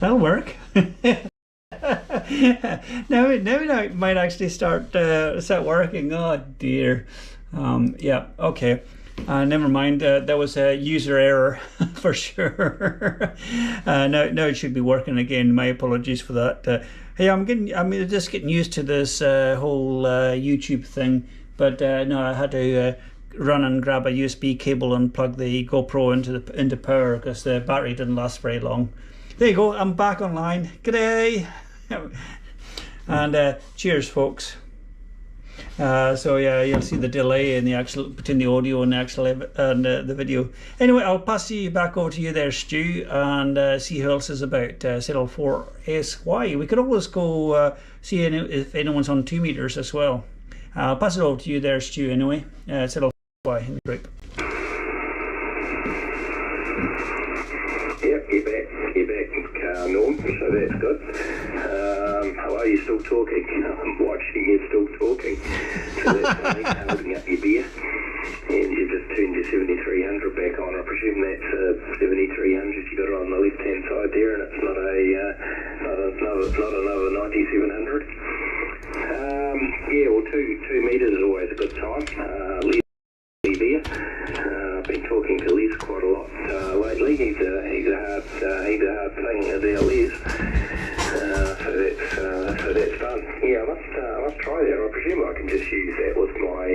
That'll work. Now it might actually start working. Oh dear. Yeah. Okay. Never mind. That was a user error for sure. Now it should be working again. My apologies for that. Hey, I'm just getting used to this whole YouTube thing. But no, I had to run and grab a USB cable and plug the GoPro into power because the battery didn't last very long. There you go. I'm back online. G'day. And cheers, folks. So yeah, you'll see the delay in the between the audio and the video. Anyway, I'll pass you back over to you there, Stu, and see who else is about. ZL4SY. We could always go see if anyone's on 2 meters as well. I'll pass it over to you there, Stu. Anyway, ZL4SY in the group. Yep, you're back, Norm, so that's good. Hello, you're still talking. I'm watching you still talking. So that's funny, holding up your beer. And you just turned your 7300 back on. I presume that's 7300 you got it on the left-hand side there, and it's not another 9700. Yeah, well, two meters is always a good time. Les there. I've been talking to Les quite a lot lately. He's a hard thing as our Les. So that's fun. Yeah, I must try that. I presume I can just use that with my.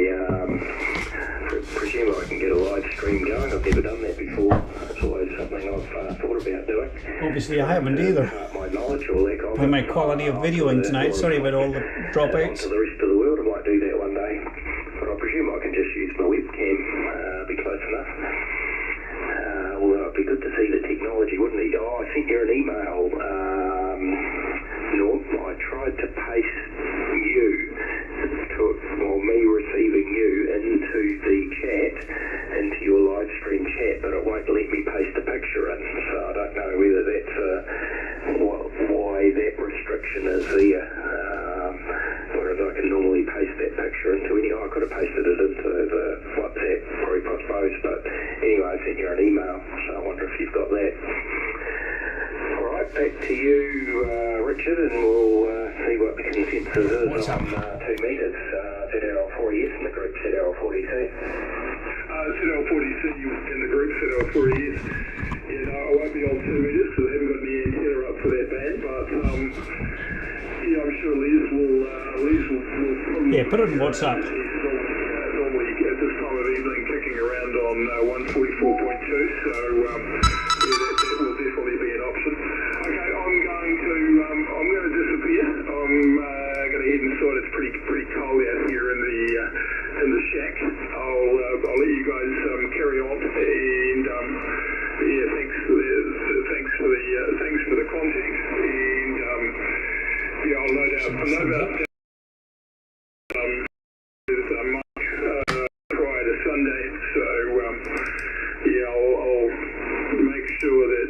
Presume I can get a live stream going. I've never done that before. It's always something I've thought about doing. Obviously, I haven't either. My knowledge or lack of. By my quality of videoing tonight. Sorry about all the dropouts. To the rest of the world, I might do that one day. But I presume I can just use my webcam. Be close enough. Well, it'd be good to see the technology, wouldn't it? Oh, I sent you an email. Norm, I tried to paste you, me receiving you into the chat, into your live stream chat, but it won't let me paste a picture in. So I don't know whether that's why that restriction is there. Whereas I can normally paste that picture into any. I could have pasted it into the WhatsApp pre-post post, but anyway, I sent you an email, so I wonder if you've got that. Alright, back to you, Richard, and we'll see what the consensus is What's on 2 meters. ZL4S in the group, ZL40C. ZL40C in the group, ZL4S. Yeah, no, I won't be on 2 meters because I haven't got any antenna up for that band, but yeah, I'm sure Les will probably... Yeah, put it in WhatsApp. Normally at this time of evening kicking around on 144.2, so yeah, that will definitely be an option. Okay, I'm going to disappear. I'm going to head inside. It's pretty cold out here in the shack. I'll let you guys carry on, and yeah, thanks for the contact, and yeah, I'll no doubt there's Mike prior to Sunday, so yeah, I'll make sure that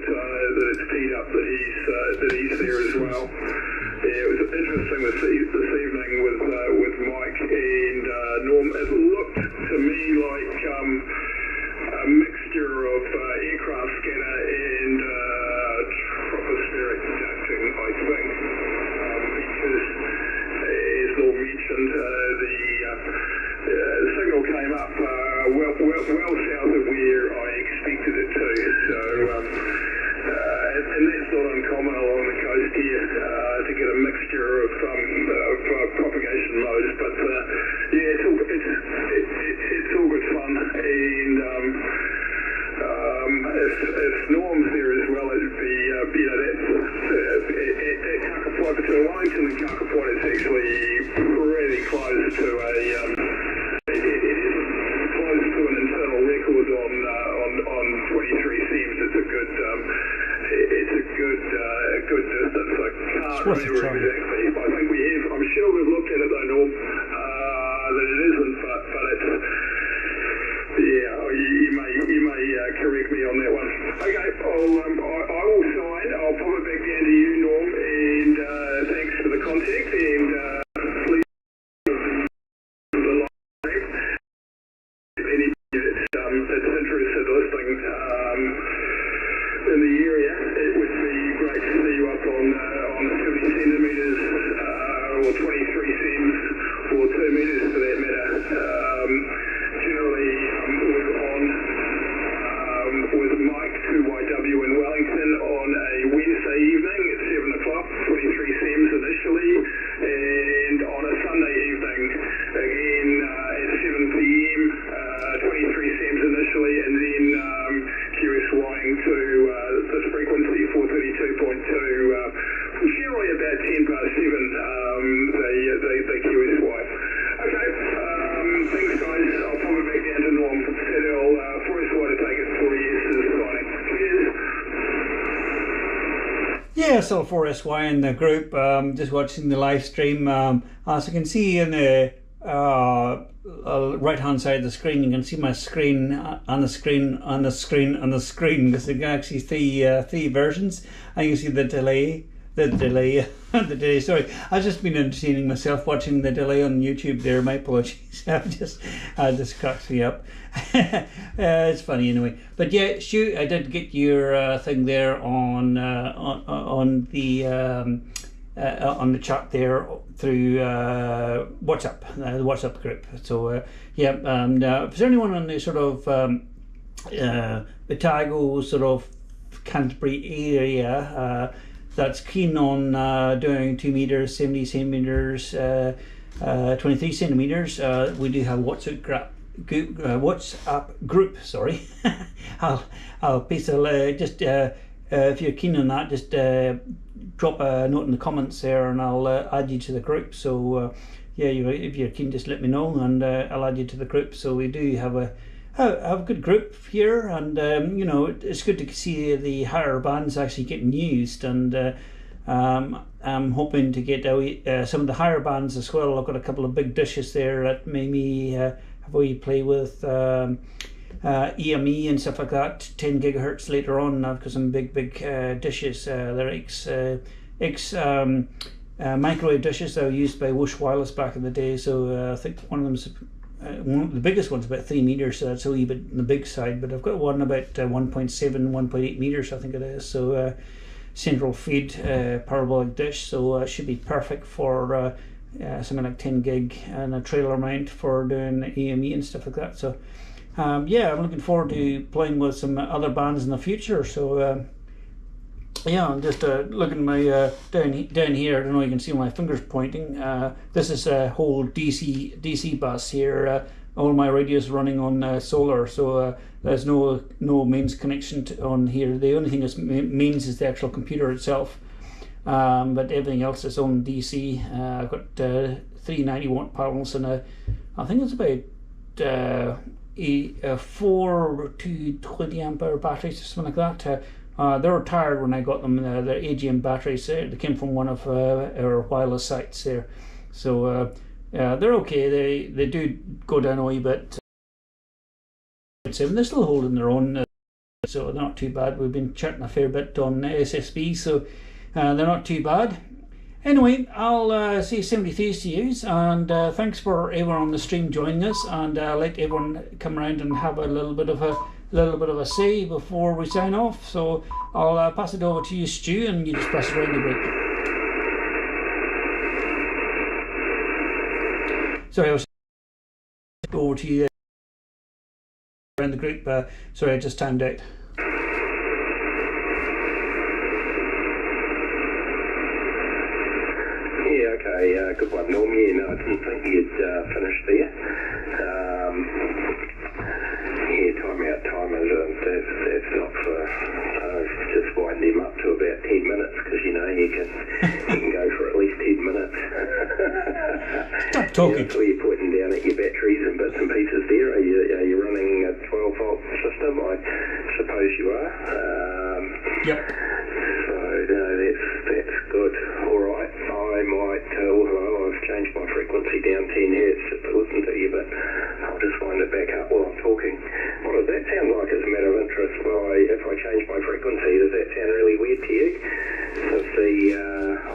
it's teed up that he's there as well. Yeah, it was interesting this evening with Mike and Norm. It looked to me like a mixture of aircraft scanner and tropospheric ducting, I think, because as Norm mentioned, the signal came up well south of where I expected it to. So, and that's not uncommon along the coast here to get a mixture of propagation modes. But yeah, it's all good fun. And if Norm's there as well, it'd be that's at Kakapoi, between Wellington and Kakapoi, it's actually really close to it is close to an internal record on 23 seams. It's a good distance. I can't remember exactly. I think we have. I'm sure we've looked at it though, Norm. That it isn't, but it's. Yeah, you may correct me on that one. Okay, I will sign. I'll pop it back down to you, Norm, and thanks for the contact, and please the live. Anybody that's interested listening in the area, it would be great to see you KSL4SY in the group, just watching the live stream. As you can see in the right hand side of the screen, you can see my screen on the screen because you can actually see three versions, and you can see the delay. Sorry, I've just been entertaining myself watching the delay on YouTube there. My apologies. Just cracks me up. It's funny anyway. But yeah, shoot, I did get your thing there on the chat there through WhatsApp, the WhatsApp group. So yeah, and is there anyone on the sort of Otago sort of Canterbury area that's keen on doing 2 meters, 70 centimeters, 23 centimeters? We do have WhatsApp group. Sorry, I'll paste a just if you're keen on that, just drop a note in the comments there, and I'll add you to the group. So yeah, if you're keen, just let me know, and I'll add you to the group. So we do have a good group here, and you know, it's good to see the higher bands actually getting used, and I'm hoping to get some of the higher bands as well. I've got a couple of big dishes there that maybe have we play with EME and stuff like that, 10 gigahertz later on. I've got some big dishes. They're ex microwave dishes that were used by Whoosh Wireless back in the day. So I think one of them's the biggest one's about 3 meters, so that's a wee bit on the big side, but I've got one about 1.7, 1.8 meters, I think it is. So central feed parabolic dish, so it should be perfect for something like 10 gig and a trailer mount for doing EME and stuff like that. So yeah, I'm looking forward to playing with some other bands in the future. So yeah, I'm just looking at my down here. I don't know, you can see my fingers pointing. This is a whole DC bus here. All my radios running on solar, so there's no mains connection on here. The only thing that's mains is the actual computer itself, but everything else is on DC. I've got 390 watt panels, and I think it's about 4 to 20 amp hour batteries or something like that. They were tired when I got them. They're AGM batteries. They came from one of our wireless sites there. So they're okay. They do go down a wee bit. They're still holding their own, so they're not too bad. We've been chatting a fair bit on SSB, so they're not too bad. Anyway, I'll say 73s to you, and thanks for everyone on the stream joining us, and let everyone come around and have a little bit of a say before we sign off. So I'll pass it over to you, Stu, and you just press around the group. Sorry, I was over to you around the group. Sorry, I just timed out. Yeah, okay, good one, Norm. Yeah, no, I didn't think you'd finished there. Yeah, timeout timers, that's not for, just wind them up to about 10 minutes, because, you know, you can go for at least 10 minutes. Stop talking. Yeah, so you're pointing down at your batteries and bits and pieces there. Are you running a 12-volt system? I suppose you are. Yep. So, no, that's good. All right. I might, although I've changed my frequency down 10 hertz just to listen to you, but I'll just wind it back up while I'm talking. What does that sound like as a matter of interest? Well, if I change my frequency, does that sound really weird to you? So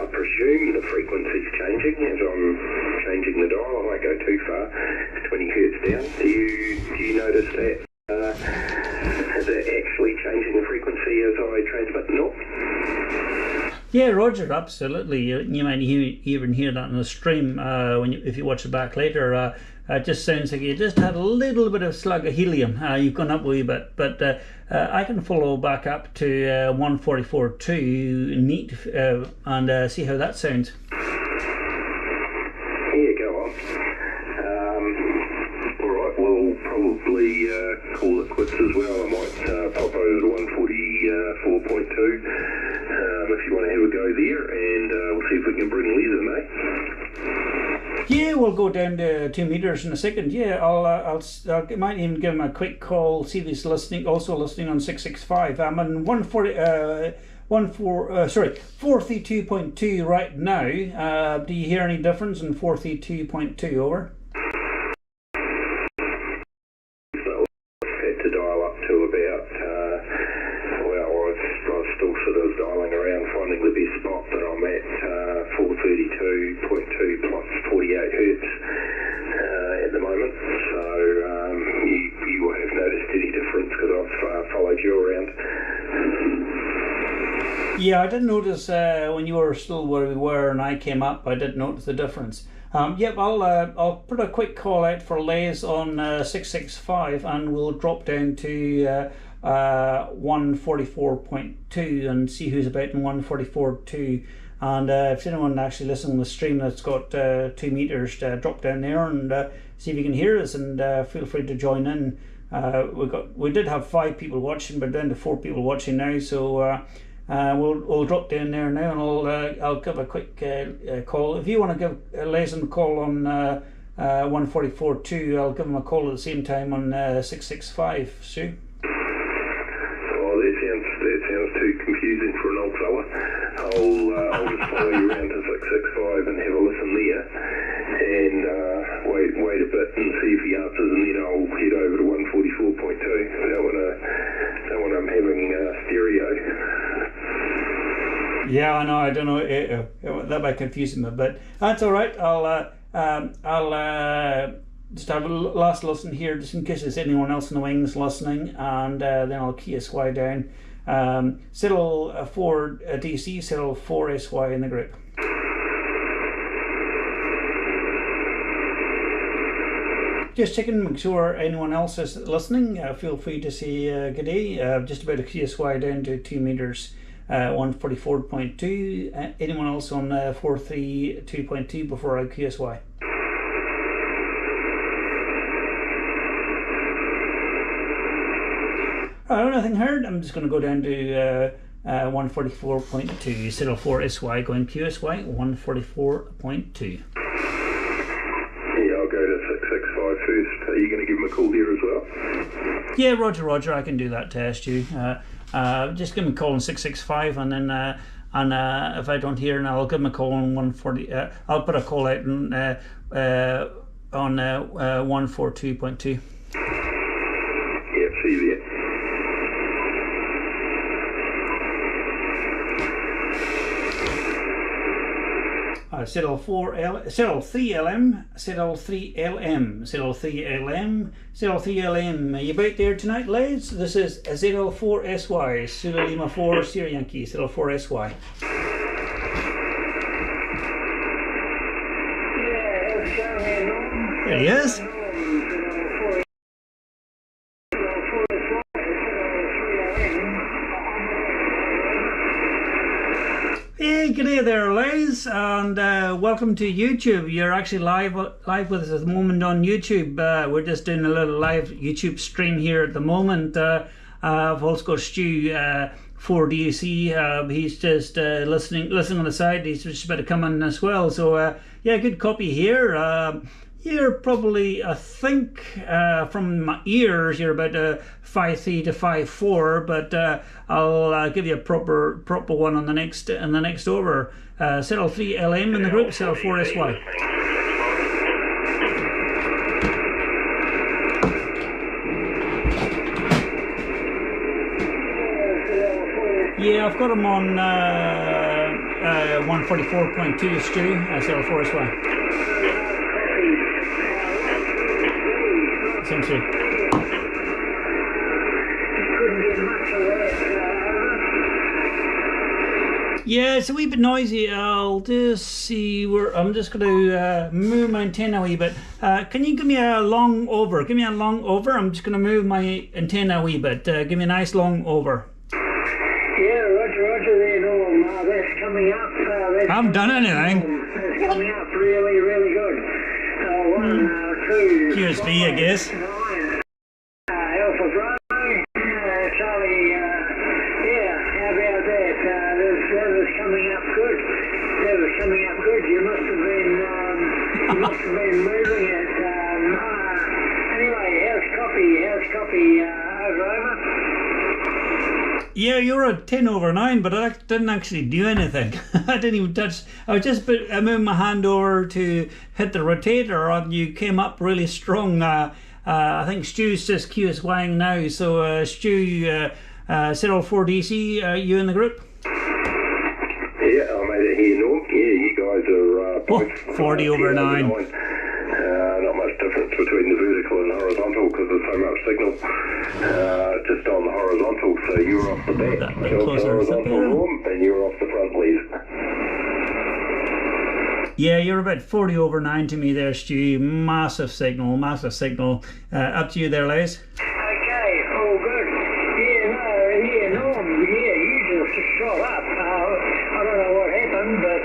I presume the frequency's changing as I'm changing the dial. I won't go too far. It's 20 hertz down. Do you notice that? Is it actually changing the frequency as I transmit north? Yeah, Roger, absolutely. You might even hear that in the stream if you watch it back later. It just sounds like you just had a little bit of slug of helium. You've gone up a wee bit, but I can follow back up to 144.2 neat and see how that sounds. Yeah, go on. All right, we'll probably call it quits as well. I might pop over to 144.2 if you want to have a go there, and we'll see if we can bring Liz in, eh? Yeah, we'll go down to 2 meters in a second. Yeah, I might even give him a quick call, see if he's listening, also listening on 665. I'm on 432.2 right now. Do you hear any difference in 432.2? Over. Had to dial up to about, well, I was still sort of dialing around, finding the best spot, but I'm at 432.2 plus 48 hertz at the moment. So you will have noticed any difference because I've followed you around. Yeah, I did notice when you were still where we were and I came up, I did notice the difference. Yep, I'll put a quick call out for Les on 665 and we'll drop down to 144.2 and see who's about in 144.2. And if anyone actually listening to the stream that's got 2 meters, drop down there and see if you can hear us, and feel free to join in. We did have 5 people watching, but down to 4 people watching now, so we'll drop down there now, and I'll give a quick call. If you want to give Les a call on 144.2, I'll give him a call at the same time on 665. Sue. Oh, that sounds too confusing for an old fella. I'll just follow you around to 665 and have a listen there, and wait a bit and see if he answers, and then I'll head over to 144.2. That one I'm having stereo. Yeah, I know. I don't know. That might confuse him a bit. That's all right. I'll just have a last listen here, just in case there's anyone else in the wings listening, and then I'll QSY down. Settle 4 DC, settle 4 SY in the group. Just checking, make sure anyone else is listening. Feel free to say good day. Just about to QSY down to 2 meters. 144.2. Anyone else on 432.2 before I QSY? Nothing heard. I'm just going to go down to 144.2. Settle 4 SY going QSY 144.2. Yeah, I'll go to 665 first. Are you going to give him a call there as well? Yeah, Roger. I can do that test, you. Just give me a call on 665, and then if I don't hear, I'll give him a call on 140. I'll put a call out on 142.2. Yeah, see you there. Settle 3LM, settle 3LM, settle 3LM, settle 3LM. Are you about there tonight, Les? This is settle 4SY, Sierra Lima 4, Sierra Yankee, settle 4SY. There he is. Hey, good day there, Les, and welcome to YouTube. You're actually live with us at the moment on YouTube. We're just doing a little live YouTube stream here at the moment. I've also got Stu 4DC. He's just listening on the side. He's just about to come in as well. So yeah, good copy here. You're probably, I think, from my ears, you're about 5'3" to 5'4", but I'll give you a proper one on the next over. Settle 3LM in the group, settle 4SY. Yeah, I've got him on 144.2, Stu, settle 4SY. Seems to. Yeah, it's a wee bit noisy. I'll just see where I'm just going to move my antenna a wee bit. Can you give me a long over? Give me a long over. I'm just going to move my antenna a wee bit. Give me a nice long over. Yeah, Roger there, Norm. That's coming up. I haven't done anything. That's coming up really, really good. 1, 2. QSB, I guess. Alpha Bravo. Charlie, yeah, how about that? That was coming up good. You must have been moving it. Anyway, how's copy? Over? Yeah, you were at 10/9, but I didn't actually do anything. I didn't even touch. I moved my hand over to hit the rotator, and you came up really strong. I think Stu's just QSOing now. So Stu, Cyril 4DC, you in the group? Yeah, I made it here, Norm. Yeah, you guys are both 40/9. Not much difference between the vertical and horizontal because there's so much signal just on the horizontal. So you're off the back, you're off the horizontal, Norm, and you're off the front lead. Yeah, you're about 40/9 to me there, Stu. Massive signal, massive signal. Up to you there, Les. Okay, all good. Yeah, Norm, you just shot up. I don't know what happened, but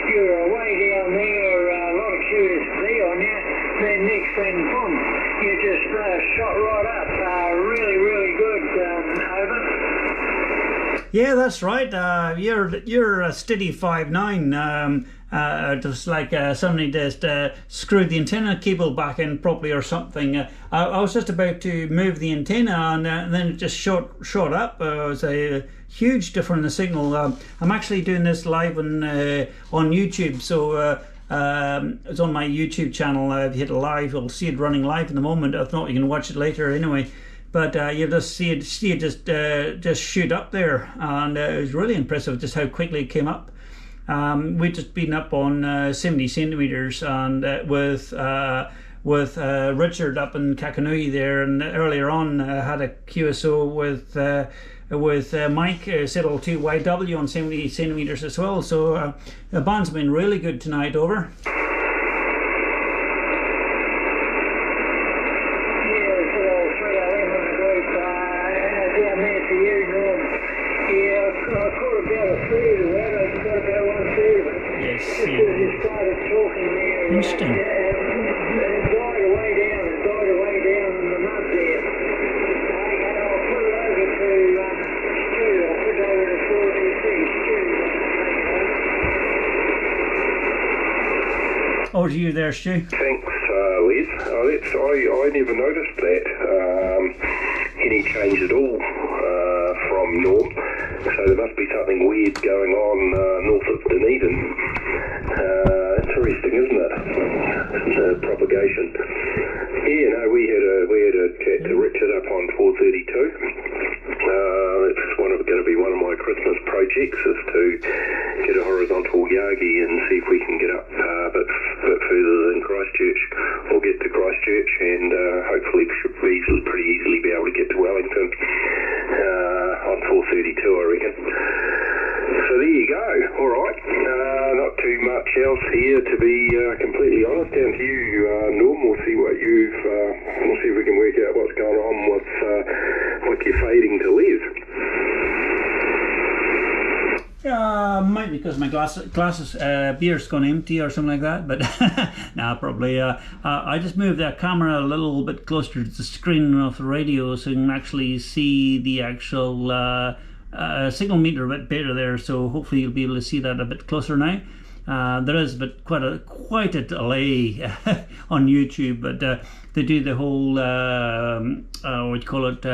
you were way down there, a lot of QSB on you. Then next thing, boom, you just shot right up. Really, really good. Over. Yeah, that's right. You're a steady 5'9". Just like somebody just screwed the antenna cable back in properly or something. I was just about to move the antenna, and then it just shot up. It was a huge difference in the signal. I'm actually doing this live on YouTube, so it's on my YouTube channel. I've hit live. You'll see it running live in the moment. If not, you can watch it later anyway. But you'll just see it just shoot up there, and it was really impressive just how quickly it came up. We'd just been up on 70 centimeters, and with Richard up in Kakanui there, and earlier on had a QSO with Mike Settle 2YW on 70 centimeters as well. So the band's been really good tonight. Over. Interesting. It died away down in the mud there. Okay, I'll put it over to Stu. I'll put it over to 4DC. Over to you there, Stu. Thanks, Les. I never noticed that any change at all from Norm. So there must be something weird going on north of Dunedin. Interesting, isn't it? The propagation. Yeah, no, we had a chat to Richard up on 432. It's going to be one of my Christmas projects is to get a horizontal Yagi and see if we can get up a bit further than Christchurch, or get to Christchurch, and hopefully should pretty easily be able to get to Wellington on 432, I reckon. So there you go. All right. Not too much else here, to be completely honest. Down to you, Norm. We'll see what we'll see if we can work out what's going on with your fading to Les. Might be because my glasses beer's gone empty or something like that, but nah, probably. I just moved that camera a little bit closer to the screen of the radio so you can actually see the actual signal meter a bit better there. So hopefully you'll be able to see that a bit closer now. There is quite a delay on YouTube, but they do the whole what you call it.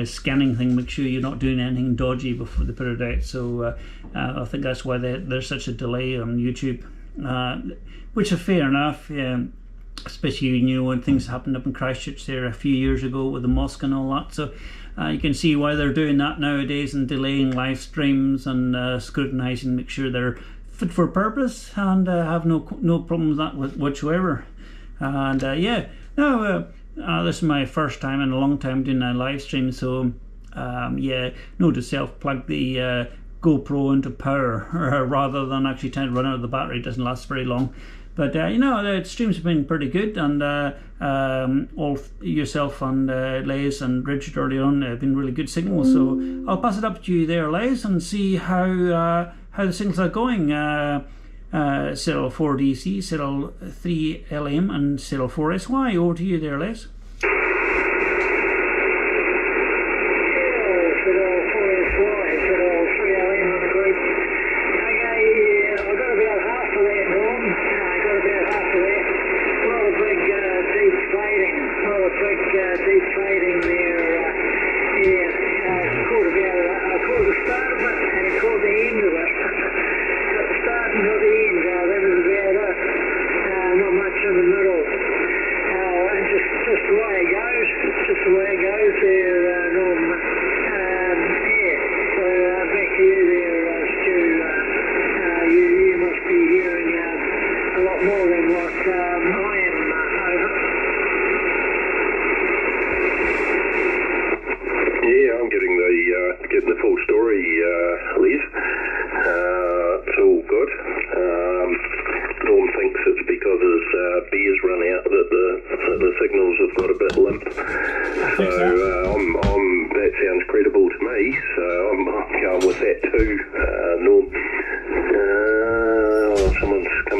Scanning thing, make sure you're not doing anything dodgy before they put it out. So I think that's why there's such a delay on YouTube, which is fair enough. Especially when things happened up in Christchurch there a few years ago with the mosque and all that. So you can see why they're doing that nowadays and delaying live streams and scrutinizing, make sure they're fit for purpose and have no problems with that whatsoever. And yeah, now. This is my first time in a long time doing a live stream, so yeah, to self-plug the GoPro into power rather than actually trying to run out of the battery. It doesn't last very long. But the streams have been pretty good, and all yourself and Les and Richard early on have been really good signals. So I'll pass it up to you there, Les, and see how the signals are going. Cyril 4DC, Cyril 3LM, and Cyril 4SY. Over to you there, Les. Deep fading there, caught about a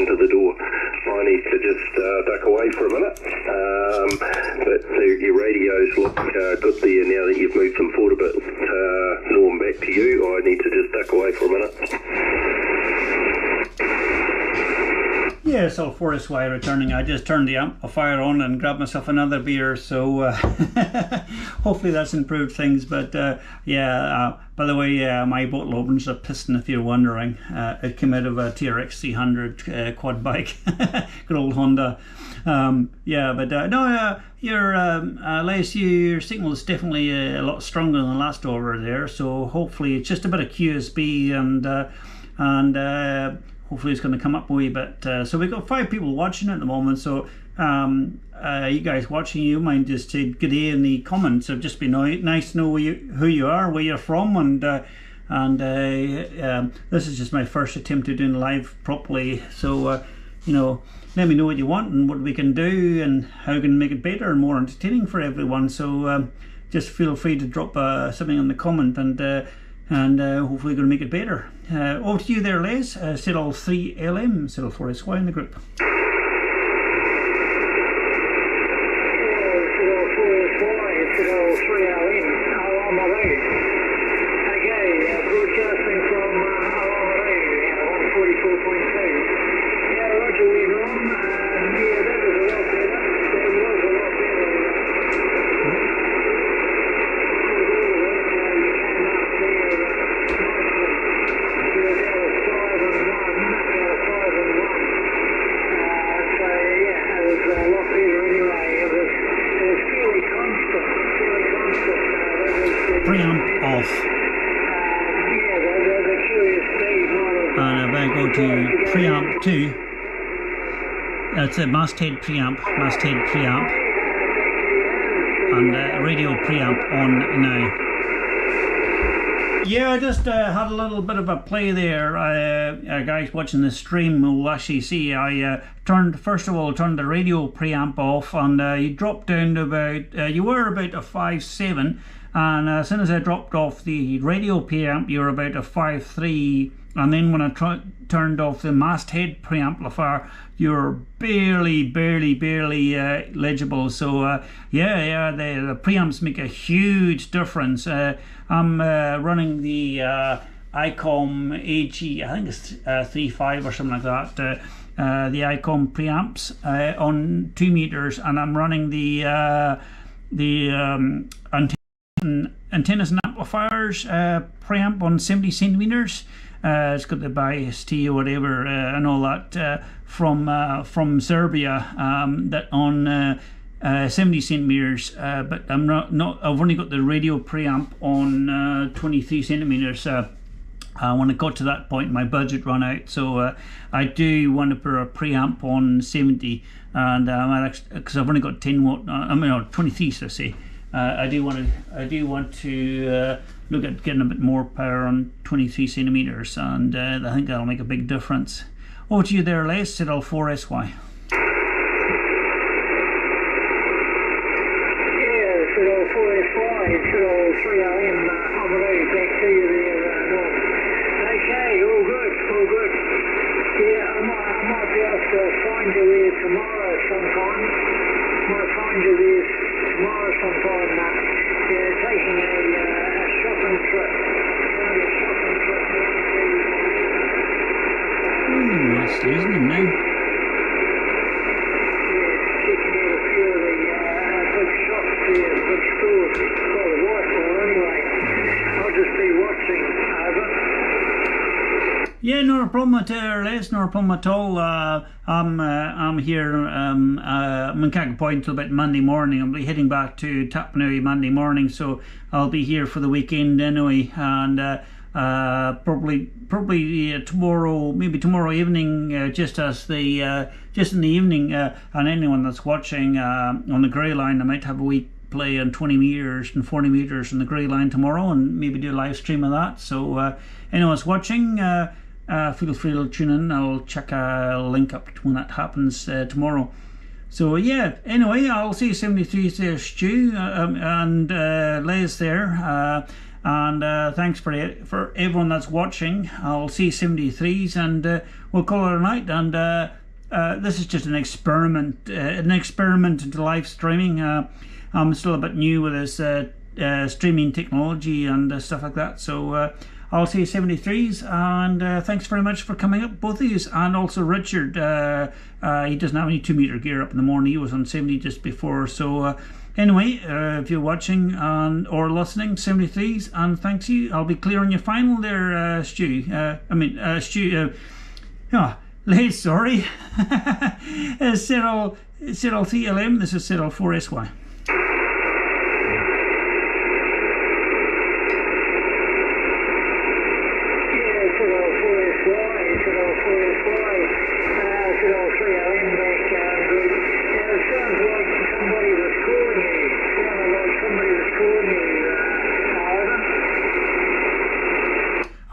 into the door. I need to just duck away for a minute. But your radios look good there now that you've moved them forward a bit. Norm, back to you. I need to just duck away for a minute. Yeah, so Forest Y returning. I just turned the amplifier on and grabbed myself another beer, so hopefully that's improved things. But by the way, my bottle openers are piston, if you're wondering. It came out of a TRX 300 quad bike, good old Honda. Les, your signal is definitely a lot stronger than the last over there, so hopefully it's just a bit of QSB and hopefully it's going to come up a wee bit. So we've got 5 people watching at the moment, so you guys watching, you mind just say good day in the comments. It'd just be nice to know who you are, where you're from, and this is just my first attempt at doing live properly, so let me know what you want and what we can do and how we can make it better and more entertaining for everyone. So just feel free to drop something in the comment, and hopefully going to make it better. Over to you there, Les. Siddle 3LM, Siddle 4SY in the group. Preamp off. And I'm going to go to preamp 2. It's a masthead preamp, and radio preamp on now. Yeah, I just had a little bit of a play there. Guys watching the stream will actually see I first of all turned the radio preamp off, and you dropped down to about, you were about a 5.7, and as soon as I dropped off the radio preamp, you were about a 5.3, and then when I turned off the masthead preamplifier, you're barely legible. So the preamps make a huge difference. I'm running the ICOM AG, I think it's 3.5 or something like that, the ICOM preamps on 2 meters, and I'm running the antennas and amplifiers preamp on 70 centimeters. It's got the bias T or whatever and all that from Serbia, that on 70 centimeters, but I'm not. I've only got the radio preamp on 23 centimeters. When I got to that point, my budget ran out, so I do want to put a preamp on 70, and because I've only got 10 watt. 23, so say. I do want to look at getting a bit more power on 23 centimeters, and I think that'll make a big difference. Over to you there, Les. Siddle 4SY. Siddle 4SY, Siddle 3LM, on the way back to you there, Norm. Okay, all good. Yeah, I might be able to find you there tomorrow sometime. Taking a shopping trip. That's losing him now. Checking out a few of the big shops there, big stores. Got a rifle anyway. I'll just be watching. Over. Yeah, no problem at all, Les, no problem at all. I'm here, I'm in Cagga Point until about Monday morning. I'll be heading back to Tappanui Monday morning, so I'll be here for the weekend anyway, and probably tomorrow, maybe tomorrow evening, just in the evening, and anyone that's watching on the grey line, I might have a wee play on 20 meters and 40 meters on the grey line tomorrow, and maybe do a live stream of that. So anyone's watching, feel free to tune in. I'll check a link up when that happens tomorrow. So yeah, anyway, I'll see 73 there, Stu, and Les there. and thanks for everyone that's watching. I'll see 73s, and we'll call it a night. And this is just an experiment into live streaming. I'm still a bit new with this streaming technology and stuff like that, so I'll say 73s, and thanks very much for coming up, both of you. And also Richard, he doesn't have any 2-meter gear up in the morning. He was on 70 just before. So anyway, if you're watching or listening, 73s, and thanks you. I'll be clear on your final there, Stu. Stu. Lee, sorry. Cyril 3LM, this is Cyril 4SY.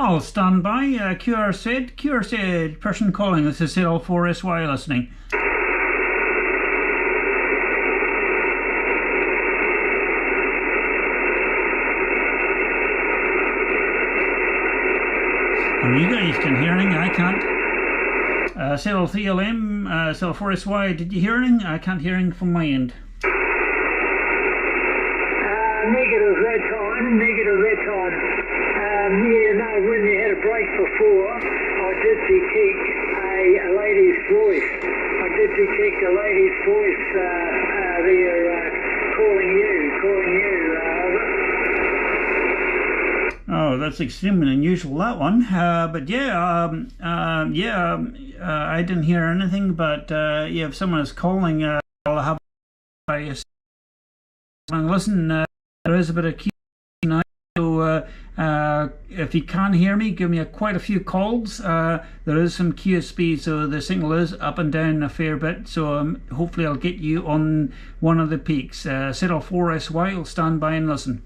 I'll stand by. QR said, person calling, this is Cyril 4SY listening. You guys can hearing, I can't. Cyril 3LM, Cyril 4SY, did you hearing? I can't hearing from my end. Negative that time. When you had a break before, I did detect a lady's voice. There calling you. Oh, that's extremely unusual, that one. But I didn't hear anything. But if someone is calling, I'll have a listen. There is a bit of Q now, so if you can't hear me, give me quite a few calls. There is some QSB, so the signal is up and down a fair bit. So hopefully I'll get you on one of the peaks. Cyril 4SY will stand by and listen.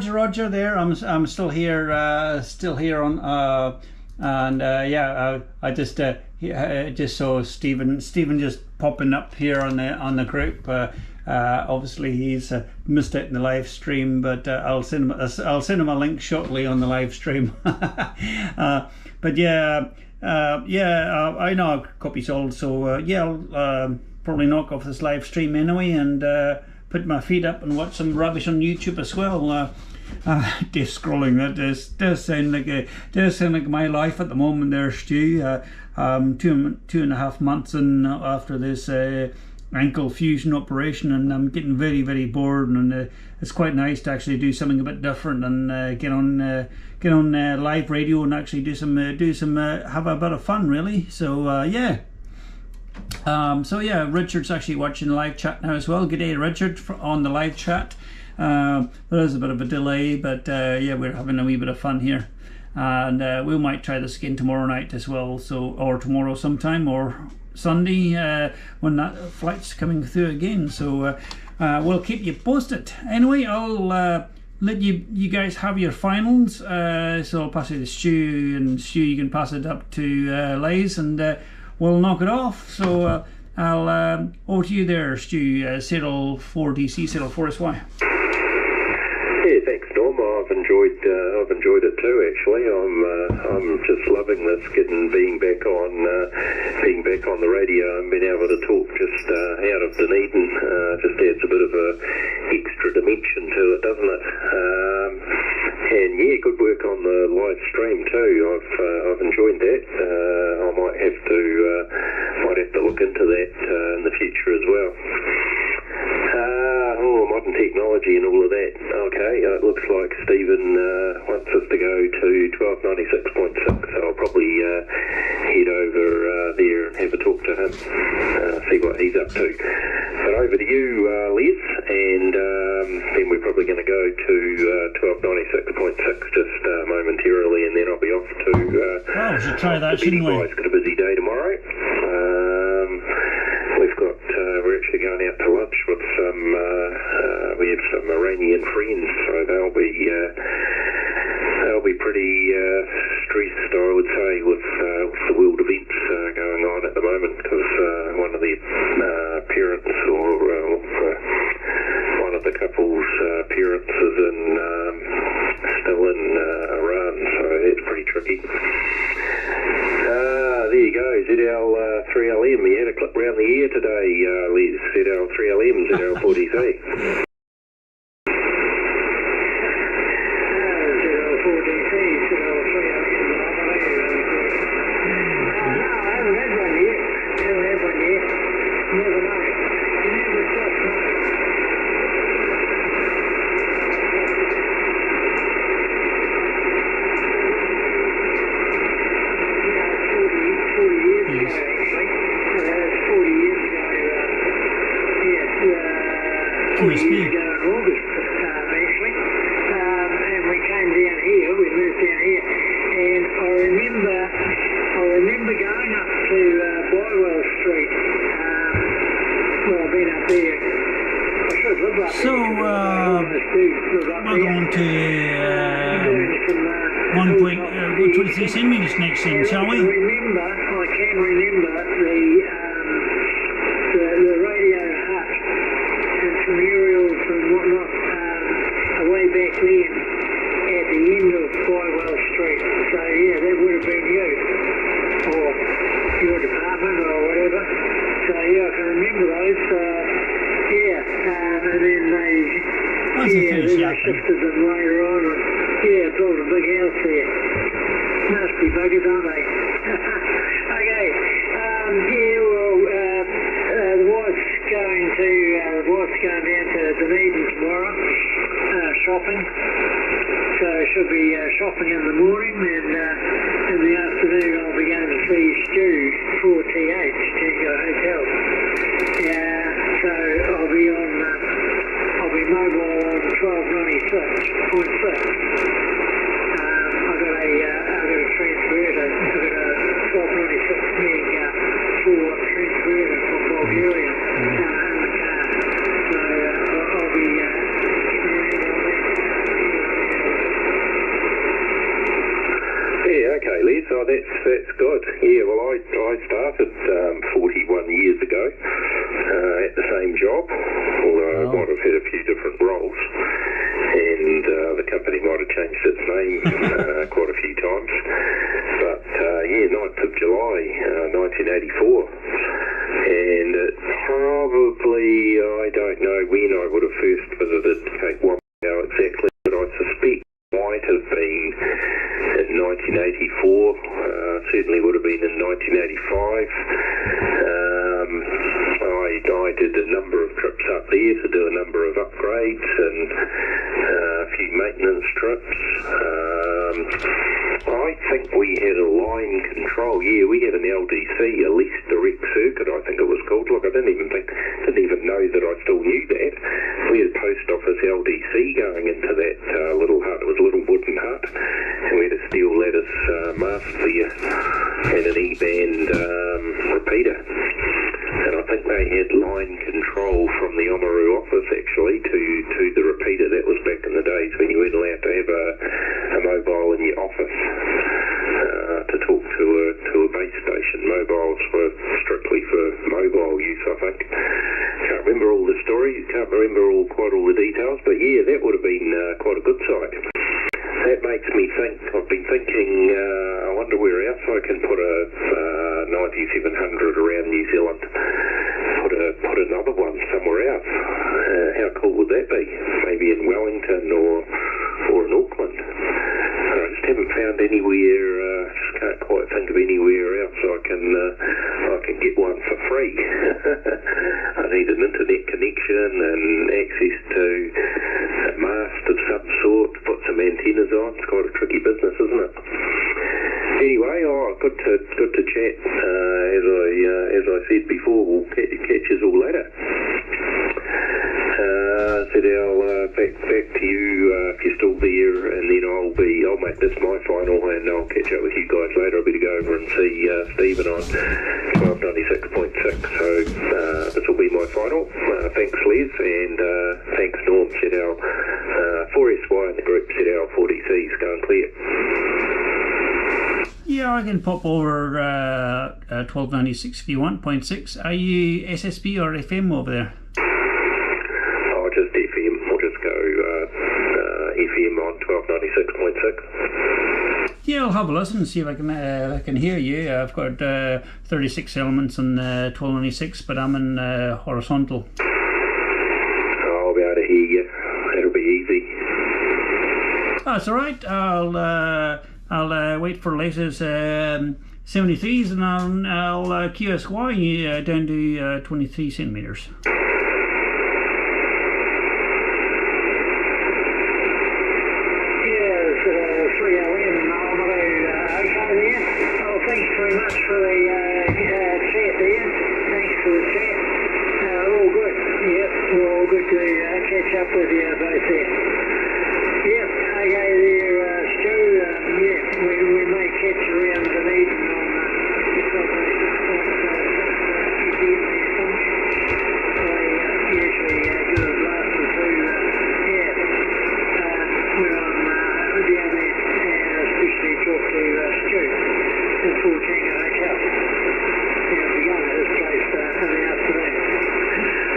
Roger there. I'm still here on I just saw Stephen just popping up here on the group. Obviously he's missed it in the live stream, but I'll send him a link shortly on the live stream. But I know a copy sold, so I'll probably knock off this live stream anyway and put my feet up and watch some rubbish on YouTube as well. Death scrolling. That does sound like my life at the moment there, Stu. 2.5 months in after this ankle fusion operation, and I'm getting very, very bored, and it's quite nice to actually do something a bit different and get on live radio and actually do some have a bit of fun, really. So yeah. Richard's actually watching the live chat now as well. Good day, Richard, on the live chat. There is a bit of a delay, but yeah, we're having a wee bit of fun here, and we might try this again tomorrow night as well. So, or tomorrow sometime, or Sunday when that flight's coming through again. So we'll keep you posted. Anyway, I'll let you guys have your finals. So I'll pass it to Stu, and Stu, you can pass it up to Liz, and we'll knock it off. So I'll over to you there, Stu. Settle 4DC, Settle 4SY. Yeah, thanks, Norm. I've enjoyed it too. Actually, I'm just loving this, being back on the radio and being able to talk just out of Dunedin. Just adds a bit of a extra dimension to it, doesn't it? And yeah, good work on the live stream too. I've enjoyed that. I might have to look into that in the future as well. Modern technology and all of that. Okay, it looks like Stephen wants us to go to 1296.6, so I'll probably head over there and have a talk to him, see what he's up to. But over to you, Les, and then we're probably going to go to 1296.6 just momentarily, and then I'll be off to we should try that, shouldn't we? Got a busy day tomorrow. We're actually going out to lunch with we have some Iranian friends, so they'll be pretty stressed, I would say, with the world events going on at the moment, because one of the parents, or one of the couple's parents, is still in Iran, so it's pretty tricky. There you go, ZL3LM. You had a clip round the air today, Les. ZL3LM, ZL4DC. QSB. In August, actually, and we came down here. We moved down here, and I remember going up to Bywell Street. Well, I've been up there. I should live up So we're going to one point. Which was this image next in, shall we? I can remember the radio hut and some aerials and whatnot way back then at the end of Bywell Street. So yeah, that would have been you, or your department or whatever. So yeah, I can remember those. And then they shifted them later on, and built a big house there. Must be buggers, aren't they? Okay. The wife's going down to Dunedin tomorrow, shopping. So she'll be shopping in the morning, and in the afternoon I'll be going to see Stu, 4TH, Tango Hotel. So I'll be mobile on 1296.6. I've got a transverter. I've got a 1296 meg 4 transverter from Bulgaria in the car. So I'll be okay, Les. So that's good. Yeah, well, I started 41 years ago at the same job, although I might have had a few different roles, and the company might have changed its name quite a few times. But 9th of July 1984, and it probably, I don't know when I would have first visited Cape Wombo exactly, but I suspect in 1985. I did a number of trips up there to do a number of upgrades and a few maintenance trips. I think we had a line control. Yeah, we had an LDC, a least direct circuit, I think it was called. Look, I didn't even know that I still knew that. We had a post office LDC going into that little hut. It was a little wooden hut, and we had a steel lattice mast there and an E-band repeater. And I think they had line control from the Oamaru office actually to the repeater. That was back in the days when you weren't allowed to have a mobile in your office to talk to a base station. Mobiles were strictly for mobile use, I think. Can't remember all the stories, can't remember quite all the details, but yeah, that would have been quite a good site. That makes me think, I've been thinking, I wonder where else I can put a 9700 around New Zealand. Put another one somewhere else. How cool would that be? Maybe in Wellington or in Auckland. I just haven't found anywhere, just can't quite think of anywhere else I can get one for free. I need an internet connection and access to a mast of some sort to put some antennas on. It's quite a tricky business, isn't it? Anyway, good to chat. As I said before, we'll catch us all later. Said Al, back to you if you're still there, and then I'll make this my final, and I'll catch up with you guys later. I better go over and see Stephen on 1296.6. So this will be my final. Thanks, Les, and thanks, Norm. Said Al, 4SY in the group. Said Al, 40C's going clear. Yeah, I can pop over 1296 if you want, 0.6. Are you SSB or FM over there? Oh, just FM. We'll just go FM on 1296.6. Yeah, I'll have a listen and see if I can hear you. I've got 36 elements on 1296, but I'm in horizontal. I'll be able to hear you. That'll be easy. That's all right. I'll wait for latest 73s, and I'll QSY down to 23 centimeters. Thanks very much for the chat there. Thanks for the chat. All good. Yep, all good to catch up with you both there. Yep, okay there, Stu. Yeah, we may catch around Dunedin on usually do a blast or two. Yeah, we're on down there, especially talk to Stu in Full Tango Hotel. Yeah, we go to this place in the afternoon.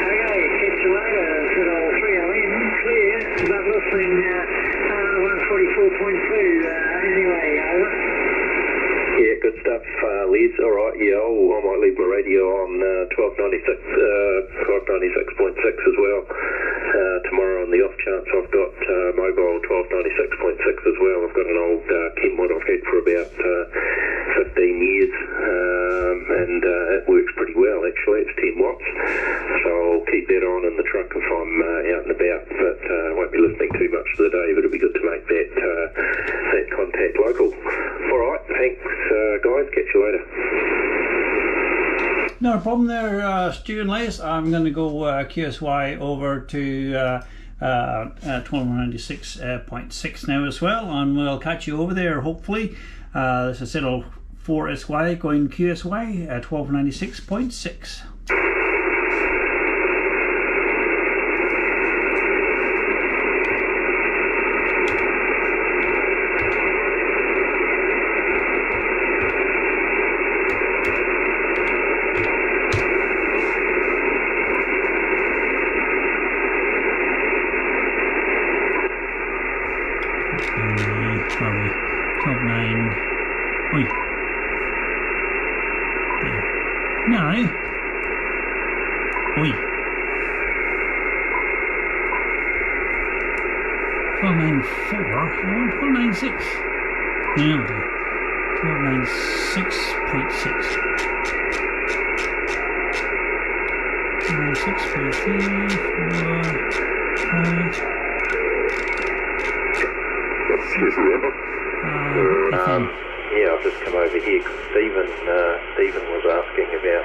Okay, catch you later. Good old 3OM, clear, but listening 144.2 anyway, over. Yeah, good stuff, Les. All right, yeah, I might leave my radio on 1296.6 as well. Tomorrow on the off chance I've got mobile 1296.6 as well. I've got an old Kenwood I've had for about 15 years, and it works pretty well actually. It's 10 watts, so I'll keep that on in the truck if I'm out and about, but I won't be listening too much of the day, but it'll be good to make that contact local. All right, thanks guys, catch you later. No problem there, Stu and Les. I'm going to go QSY over to 1296.6 now as well, and we'll catch you over there hopefully. This is Settle 4SY going QSY at 1296.6. Probably 12.9. Oi. There. No. Oi. 12.94. I want 12.96. Yeah, 496.6. 496.3, yeah, I've just come over here because Stephen was asking about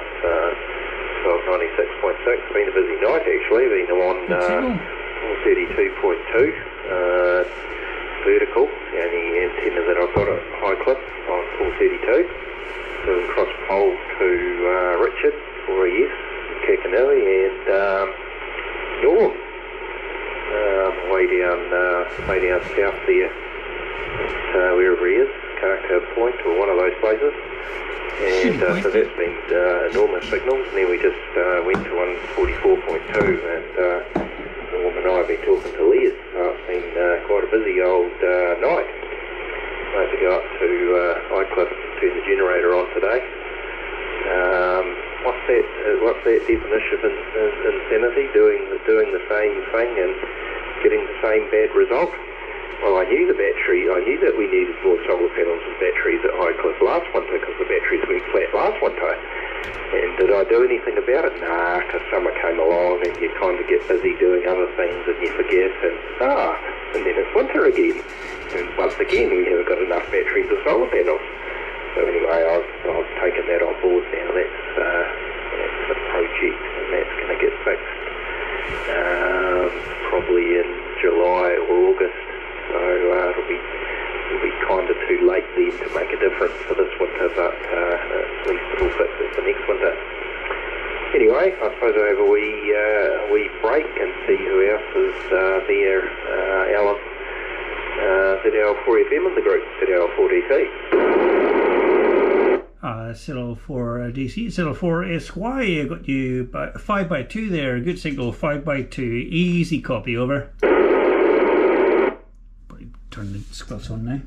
1296.6. Been a busy night actually. Been on 432.2 vertical. The only antenna that I've got at High Cliff on 432. Doing cross pole to Richard for a yes, Kakanui and Norm. Way down south there, wherever he is, Kaka Point or one of those places. And so that's been enormous signals. And then we just went to 144.2 and Norm and I have been talking to Les. It's been quite a busy old night. I had to go up to Highcliffe and turn the generator on today. What's that definition of insanity? Doing the same thing and getting the same bad result? Well, I knew that we needed more solar panels and batteries at Highcliffe last winter because the batteries went flat last winter. And did I do anything about it? Nah, because summer came along and you kind of get busy doing other things and you forget and then it's winter again. And once again we haven't got enough batteries or solar panels. So anyway, I've taken that on board now. That's a project and that's going to get fixed probably in July or August. So it'll be kind of too late then to make a difference for this winter, but at least it'll fix it for next winter. Anyway, I suppose I'll have a wee break and see who else is there. Alan, ZL4FM in the group, ZL4DC. ZL4 DC, ZL4 SY, I got you 5x2 there, good signal, 5x2, easy copy, over. Turn the squats on now.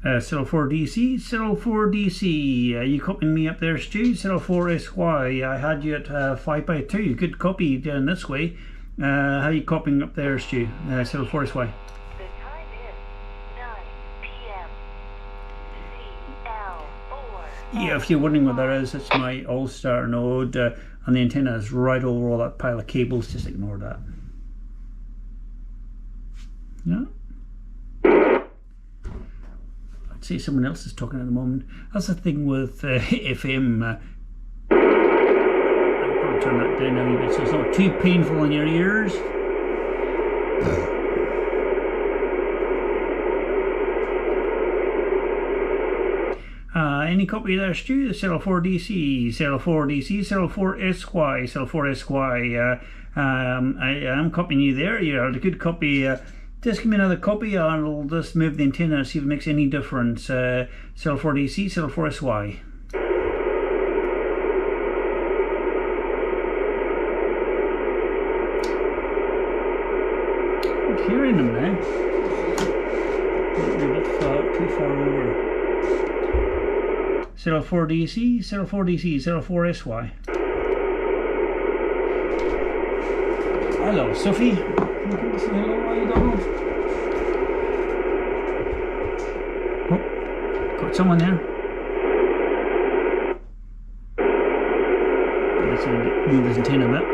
ZL4 DC, you copying me up there, Stu? ZL4 SY, I had you at 5x2, good copy down this way. How are you copying up there, Stu? ZL4 SY. Yeah, if you're wondering what that is, it's my All-Star node, and the antenna is right over all that pile of cables. Just ignore that. No? I'd say someone else is talking at the moment. That's the thing with FM. I'll probably turn that down a wee bit so it's not too painful in your ears. Any copy there, Stu? ZL4 DC, ZL4 DC, ZL4 SY, ZL4 SY. I am copying you there. You had a good copy. Just give me another copy and I'll just move the antenna and see if it makes any difference. ZL4 DC, ZL4 SY. I'm hearing them now. Might be a bit too far over. ZL4 DC, ZL4 DC, ZL4 SY. Hello, Sophie. Can you say hello while you don't know? Oh, got someone there. Let's move this antenna a bit.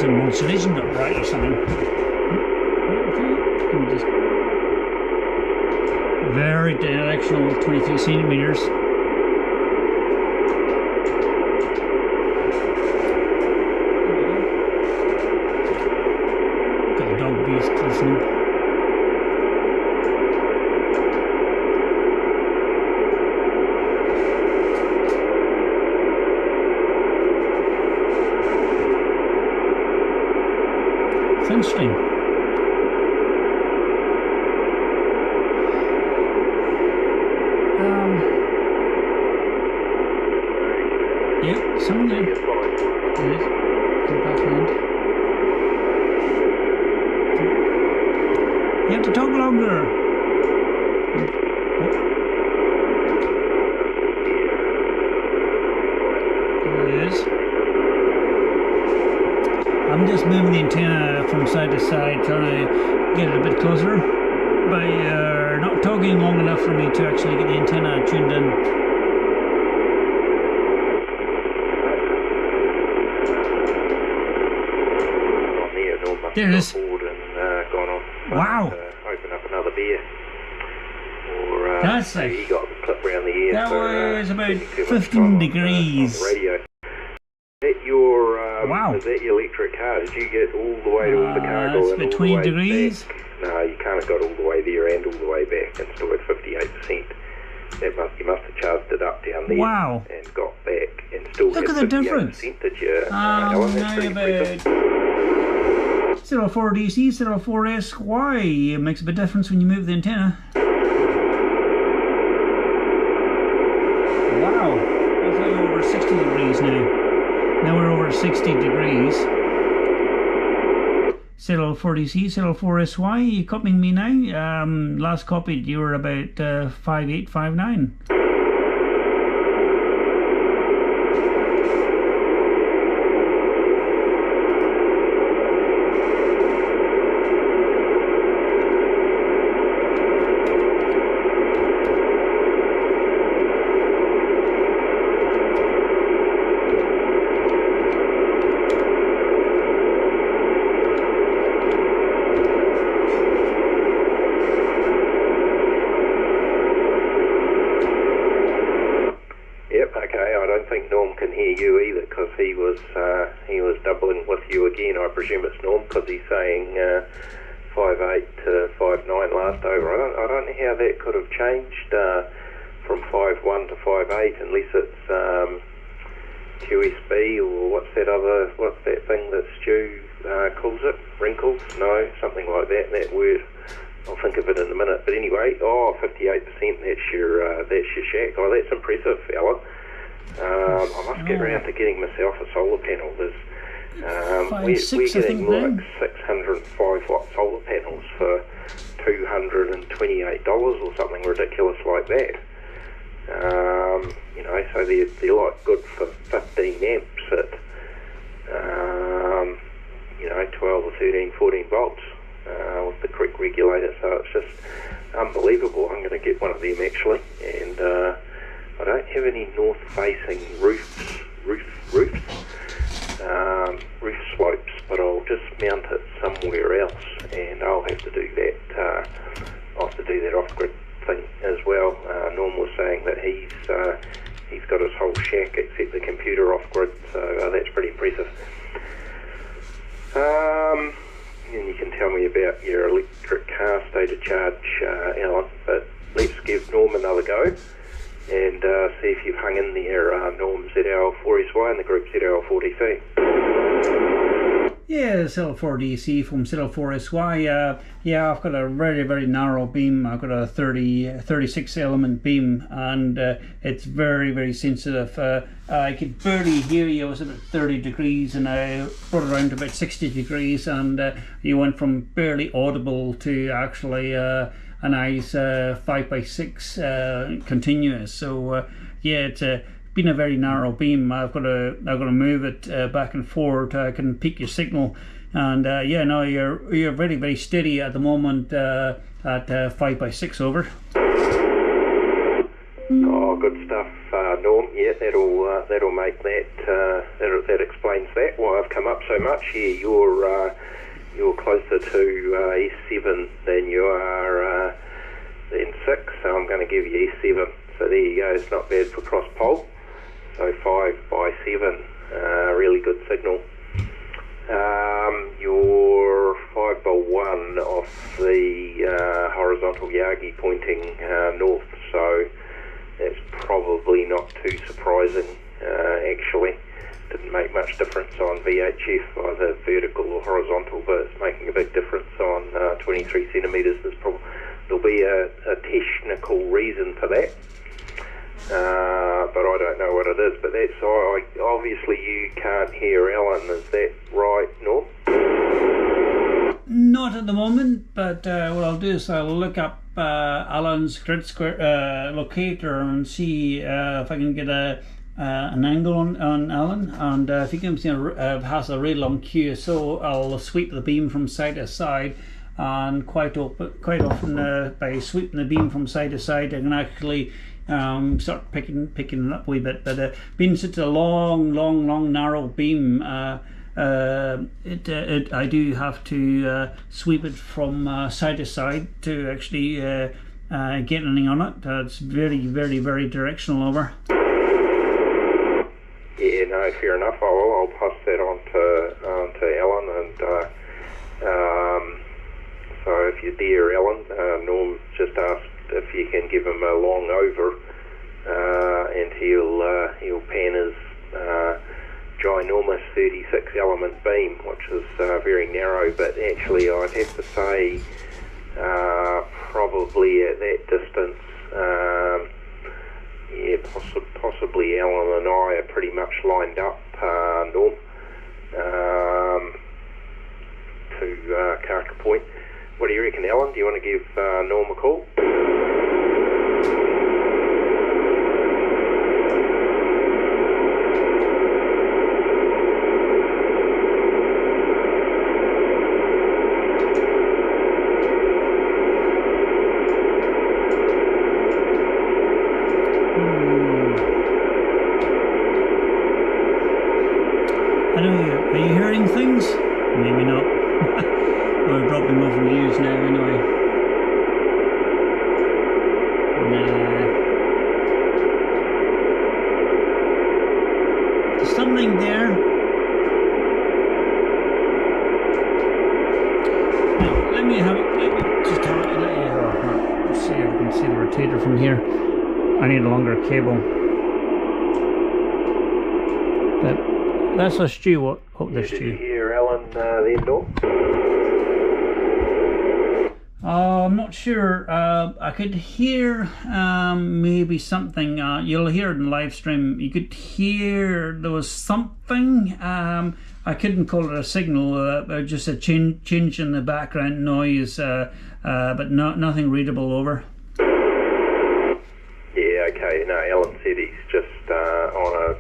Modulation not right or something. Just very directional, 23 centimeters. Got the dog beast listening. Things something there. Yes, fine. There it is. Go back around. You have to talk longer. There it is. I'm just moving the antenna from side to side, trying to get it a bit closer. By not talking long enough for me to actually get the antenna tuned in. There it is. Gone on. Wow. Open up another beer. Or That's maybe like, he got the clip round the ear. that for, was about spending too much 15 time on degrees. the radio. Is that your Wow. Is that your electric car? Did you get all the way to the cargo it's and all about the 20 way degrees. back? No, you can't have got all the way there and all the way back and still at 58%. You must have charged it up down there. Wow. And got back and still Look had at the 58%, difference. did you? Alan, that's pretty impressive. 04 DC, 04 SY. It makes a bit of difference when you move the antenna. Wow. I thought we were over 60 degrees now. Now we're over 60 degrees. 04 DC, 04 SY. You copying me now? Last copied you were about 5859. Yep, okay, I don't think Norm can hear you either because he was doubling with you again. I presume it's Norm because he's saying 5.8 to 5.9 last over. I don't know how that could have changed from 5.1 to 5.8 unless it's QSB or what's that thing that Stu calls it? Wrinkles? No, something like that word. I'll think of it in a minute. But anyway, 58%, that's your shack. Oh, that's impressive, Alan. I must get round to getting myself a solar panel. We're getting like 605 watt solar panels for $228 or something ridiculous like that. So they're like good for 15 amps at 12 or 13, 14 volts. With the correct regulator, so it's just unbelievable. I'm going to get one of them actually, and I don't have any north-facing roof slopes, but I'll just mount it somewhere else, and I'll have to do that. I'll have to do that off-grid thing as well. Norm was saying that he's got his whole shack except the computer off-grid, so that's pretty impressive. And you can tell me about your electric car state of charge, Alan, but let's give Norm another go and see if you've hung in there, Norm ZL4SY and the group ZL4DC. Yeah, ZL4DC from ZL4SY. Yeah, I've got a very, very narrow beam. I've got a 36 element beam, and it's very, very sensitive. I could barely hear you. I was about 30 degrees and I brought it around to about 60 degrees, and you went from barely audible to actually a nice 5x6 continuous. So yeah, it's been a very narrow beam. I've got to move it back and forth. I can peak your signal, and yeah, no, you're very, very steady at the moment at 5x6 over. Oh, good stuff, Norm. Yeah, that'll make that. That explains that. Why I've come up so much. Yeah, you're closer to S7 than you are than 6. So I'm going to give you S7. So there you go. It's not bad for cross pole. So 5x7, really good signal. You're 5x1 off the horizontal Yagi pointing north. So that's probably not too surprising, actually. Didn't make much difference on VHF, either vertical or horizontal, but it's making a big difference on 23 centimetres. There'll be a technical reason for that. but I don't know what it is. But that's obviously you can't hear Alan. Is that right, Norm? Not at the moment, but what I'll do is I'll look up Alan's grid square locator and see if I can get an angle on Alan, and if he comes in has a really long QSO, I'll sweep the beam from side to side, and quite often by sweeping the beam from side to side I can actually start picking it up a wee bit. But being such a long narrow beam, I do have to sweep it from side to side to actually get anything on it. It's very directional over. Yeah, no, fair enough. I'll pass that on to Alan, and so if you're there, Alan, Norm just asked if you can give him a long over, and he'll pan his ginormous 36 element beam, which is very narrow, but actually I'd have to say probably at that distance, possibly Alan and I are pretty much lined up, Norm, to Carter Point. What do you reckon, Alan? Do you want to give Norm a call? Are you hearing things? Maybe not. We're dropping off in the news now anyway. Nah. There's something there. Now, let me just have a let's see if I can see the rotator from here. I need a longer cable. But that's a Stu. Hope this Stu. Did you hear Alan then, Norm? I'm not sure. I could hear maybe something. You'll hear it in live stream. You could hear there was something. I couldn't call it a signal. Just a change in the background noise, but nothing readable. Over. Yeah. Okay. No, Alan said he's just on a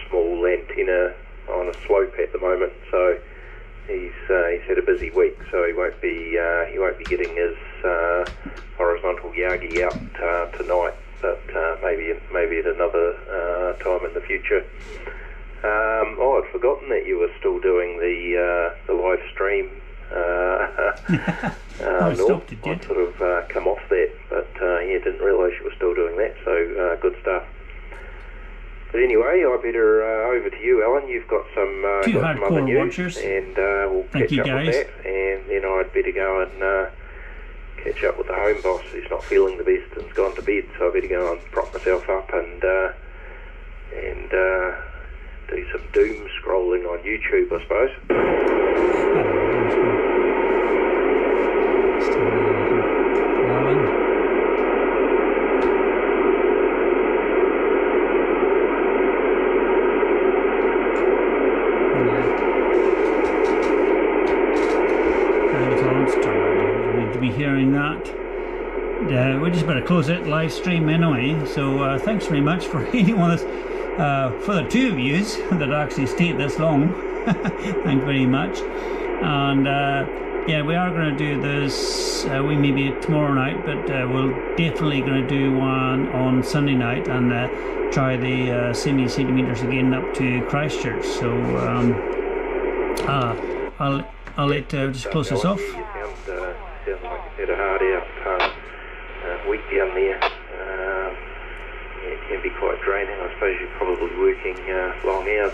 small antenna on a slope at the moment, so he's had a busy week, so he won't be getting his horizontal Yagi out tonight, but maybe at another time in the future. I'd forgotten that you were still doing the live stream. I'd sort of come off that, but didn't realise you were still doing that, so good stuff. But anyway, I better over to you, Alan. You've got some other news, watchers, and we'll catch up with that. And then I'd better go and catch up with the home boss, who's not feeling the best and's gone to bed. So I better go and prop myself up and do some doom scrolling on YouTube, I suppose. Hearing that, we're just about to close it live stream anyway, so thanks very much for anyone that's for the two of you that actually stayed this long. Thank you very much. And yeah, we are going to do this, we may be tomorrow night, but we'll definitely going to do one on Sunday night and try the 70 centimeters again up to Christchurch. So I'll let just close this off. Sounds like you've had a hard out week down there. It can be quite draining. I suppose you're probably working long hours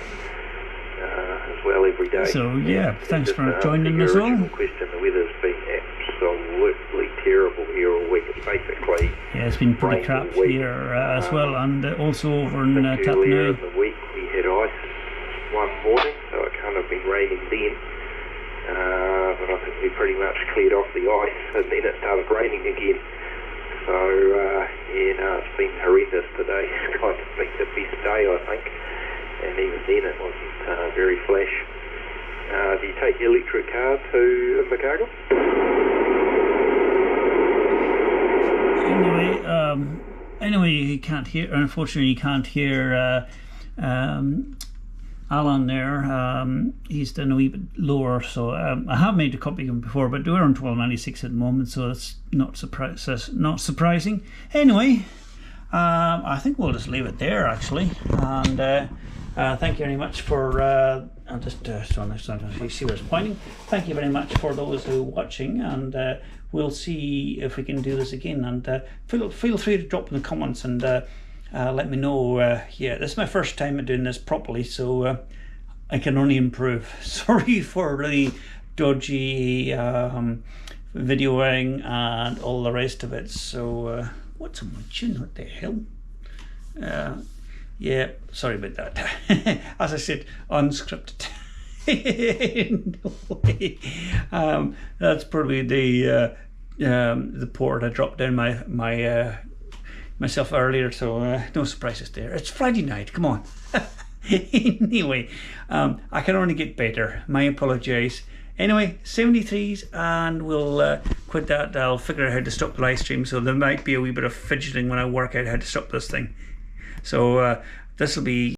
as well every day. So yeah, thanks for joining us all. Question: the weather's been absolutely terrible here all week. It's basically it's been pretty crap here as well, and also over in earlier Tapney. in the week we had ice one morning, so it can't have been raining then. But I think we pretty much cleared off the ice, and then it started raining again. So, it's been horrendous today. It's kind of been the best day, I think. And even then it wasn't very flash. Do you take the electric car to Invercargill? Anyway, you can't hear. Unfortunately, you can't hear Alan there. He's done a wee bit lower, so I have made a copy of him before, but we're on 1296 at the moment, so it's not surprising. Anyway, I think we'll just leave it there actually, and thank you very much for. I'll just see where it's pointing. Thank you very much for those who are watching, and we'll see if we can do this again. And feel free to drop in the comments and let me know. Yeah, this is my first time doing this properly, so I can only improve. Sorry for the dodgy videoing and all the rest of it. So what's on my chin? What the hell? Yeah, sorry about that. As I said, unscripted. No way. That's probably the port I dropped down myself earlier, so no surprises there. It's Friday night, come on. Anyway, I can only get better. My apologies. Anyway, 73s, and we'll quit that. I'll figure out how to stop the live stream, so there might be a wee bit of fidgeting when I work out how to stop this thing. So this will be